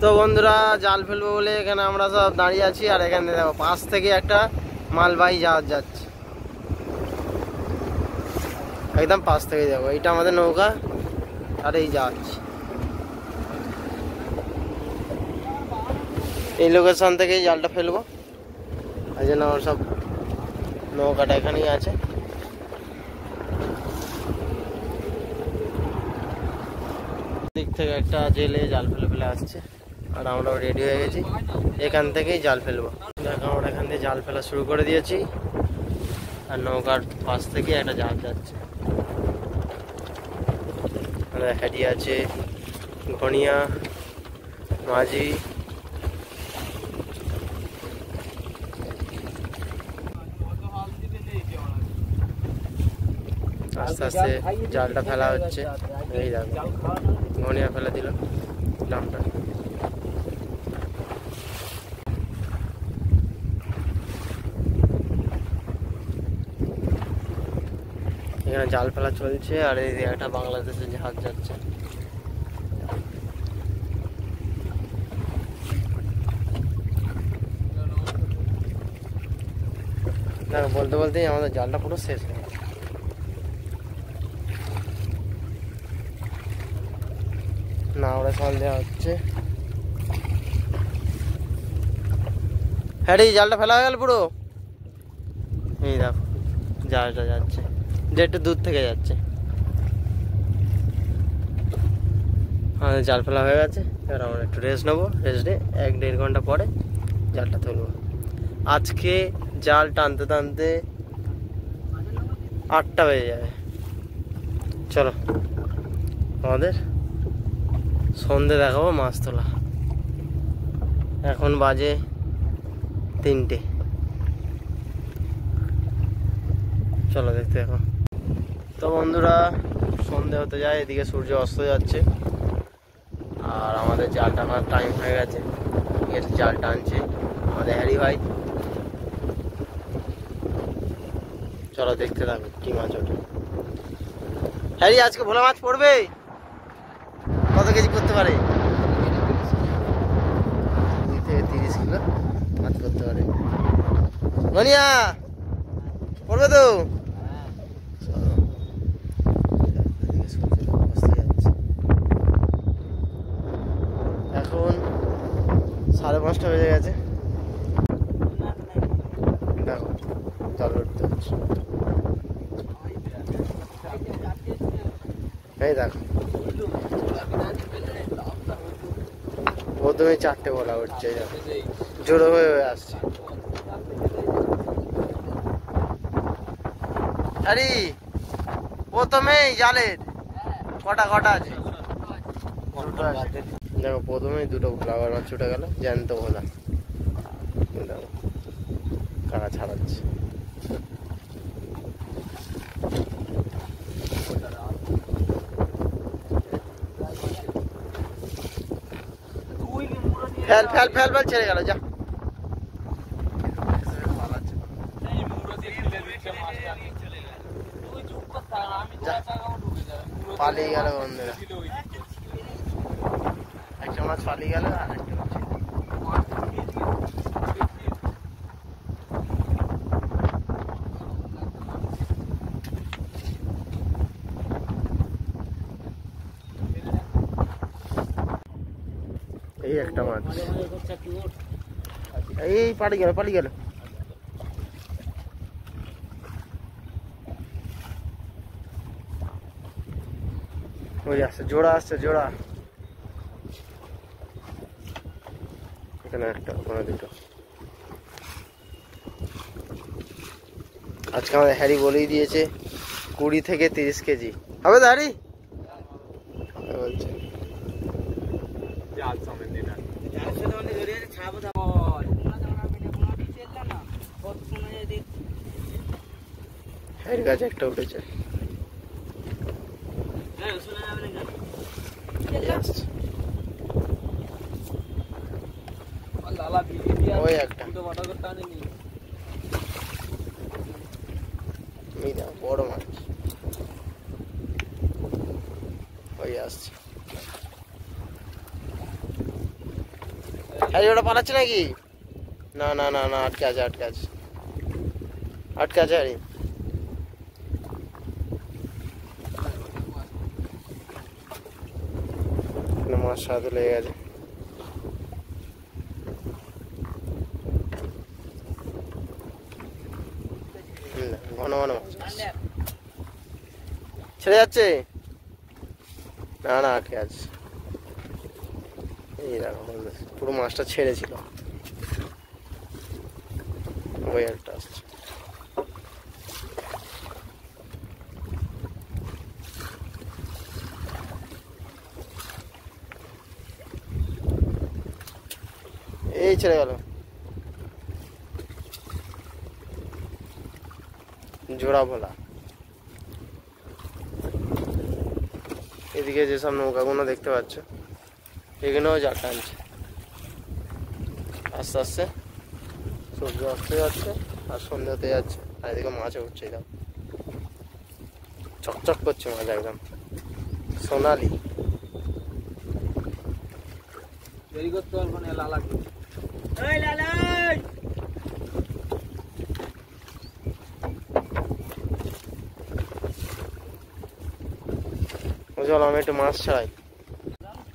তো বন্ধুরা জাল ফেলবো বলে এখানে আমরা সব দাঁড়িয়ে আছি, আর এখানে দেখো পাশ থেকে একটা মালবাহী জাহাজ যাচ্ছে, একদম পাশ থেকে যাবো। এইটা আমাদের নৌকা আর এই জাহাজ। এই লোকেশন থেকেই জালটা ফেলবো, এই জন্য আমার সব নৌকাটা এখানেই আছে। দিক থেকে একটা জেলে জাল ফেলে আসছে, আর আমরাও রেডি হয়ে গেছি, এখান থেকেই জাল ফেলবো। দেখো আমরা এখান থেকে জাল ফেলা শুরু করে দিয়েছি, আর নৌকার পাশ থেকে একটা জাহাজ যাচ্ছে। হেডি আছে, ঘনিয়া, মাঝি, আস্তে আস্তে জালটা ফেলা হচ্ছে। এই দেখো ঘনিয়া ফেলে দিল ডামটা। এখানে জাল ফেলা চলছে, আর এই একটা বাংলাদেশের জাহাজ যাচ্ছে। দেখো বলতে বলতেই আমাদের জালটা পুরো শেষ হয়ে গেছে। না ওরা ফল দেওয়া হচ্ছে। হ্যাঁ জালটা ফেলা হয়ে গেল পুরো। এই দেখো জালটা যাচ্ছে, যে একটু দূর থেকে যাচ্ছে। আমাদের জাল ফেলা হয়ে গেছে, এবার আমরা একটু রেস্ট নেবো। রেস্ট নিয়ে 1-1.5 ঘন্টা পরে জালটা তুলবো। আজকে জাল টানতে টানতে 8টা বেজে যাবে। চলো আমাদের সন্ধে দেখাবো মাছ তোলা। এখন বাজে 3টে। চলো দেখতে দেখো। তো বন্ধুরা সন্ধে হতে যায়, এদিকে সূর্য অস্ত যাচ্ছে, আর আমাদের জাল টানার টাইম হয়ে গেছে। জাল টানছে আমাদের হ্যারি ভাই। চলো দেখতে থাকো কি মাছ ওঠে। হ্যারি আজকে ভোলা মাছ পড়বে? কত কেজি করতে পারে? 2 থেকে 30 কিলো মাছ করতে পারে। মনিয়া পড়বে তো? এখন 5:30 বেজে গেছে। দেখো জল উঠতে হচ্ছে। এই দেখো প্রথমে 4টে বলা উঠছে, জোড়ো হয়ে আসছে। আরে প্রথমেই জালের কটা আছে? দেখো প্রথমেই 2টো ভোলা মাছ ছুটে গেল, জ্যান্ত ভোলা। দেখো কাকা ছাড়াচ্ছে। ফেল ফেল ফেল ফেল ছেড়ে গেল, যা পালিয়ে গেল বন্ধুরা। একটা মাছ পালিয়ে গেল, আর একটা মাছ এই একটা মাছ এই পালিয়ে গেল। ওই আসছে জোড়া, এখানে একটা, ওখানে 2টো। আজকে আমাদের হ্যারি বলেই দিয়েছে 20 থেকে 30 কেজি হবে তো হ্যারি বলছে। হ্যারির কাছে একটা উঠেছে। ওই একটা বড় মাছ ওই আসছে। হ্যারি ওটা পালাচ্ছে নাকি? না না না না, আটকে আছে আটকে আছে আটকে আছে হ্যারি। মাছ সাথে লেগে গেছে। ঘন ঘন মাছ ছেড়ে যাচ্ছে। না না আটকে আছে। এই দেখো পুরো মাছটা ছেড়েছিল, ওই একটা আসছে। এই ছেড়ে গেল, জোড়া ভোলা। এদিকে যেসব নৌকাগুলো দেখতে পাচ্ছ, এখানেও জাল টানছে। আস্তে আস্তে সূর্য আসতে যাচ্ছে আর সন্ধ্যা হতে যাচ্ছে, আর এদিকে মাছ উঠছে। দাও চকচক করছে মাছ, একদম সোনালি। চলো আমি একটু মাছ ছাড়াই।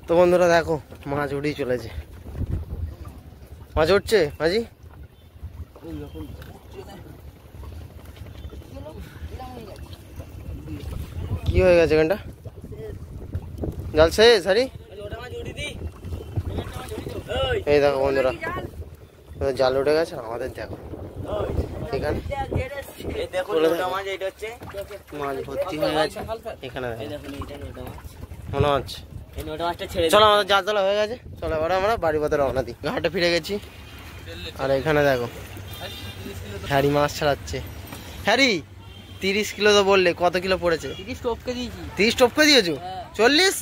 তো বন্ধুরা দেখো মাছ উঠেই চলেছে। মাছ উঠছে মাঝি। কি হয়ে গেছে এখানটা? জাল শেষ হারি। এই দেখো বন্ধুরা, জাল উঠে গেছে আমাদের। দেখো এখানে মাছ ভর্তি হয়ে গেছে। এখানে মনে হচ্ছে। চলো আমাদের জাল তোলা হয়ে গেছে, চলো এবার আমরা বাড়ি পথে রওনা দিই। ঘাটে ফিরে গেছি। আর এখানে দেখো হ্যারি মাছ ছাড়াচ্ছে। হ্যারি 30 কিলো তো বললে, কত কিলো পড়েছে? 30 টপকে দিয়েছো? 40?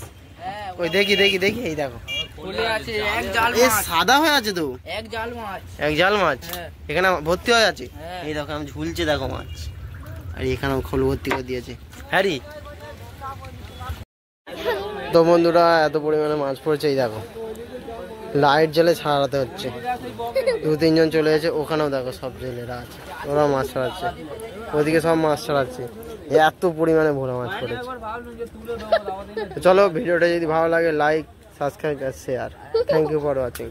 ওই দেখি দেখি দেখি, এই দেখো সাদা হয়ে আছে তো, এক জাল মাছ এখানে ভর্তি হয়ে আছে। এই দেখো আমি ঝুলছে, দেখো মাছ। আর এখানে খোল ভর্তি করে দিয়েছে হ্যারি। তো বন্ধুরা এত পরিমাণে মাছ পড়েছে, এই দেখো লাইট জ্বলে ছাড়াতে হচ্ছে। 2-3 জন চলে গেছে, ওখানেও দেখো সব জেলেরা আছে, ওরাও মাছ ছাড়াচ্ছে। ওদিকে সব মাছ ছাড়াচ্ছে, এত পরিমাণে ভোলা মাছ পড়েছে। চলো ভিডিওটা যদি ভালো লাগে লাইক, সাবস্ক্রাইব আর share. Thank you for watching.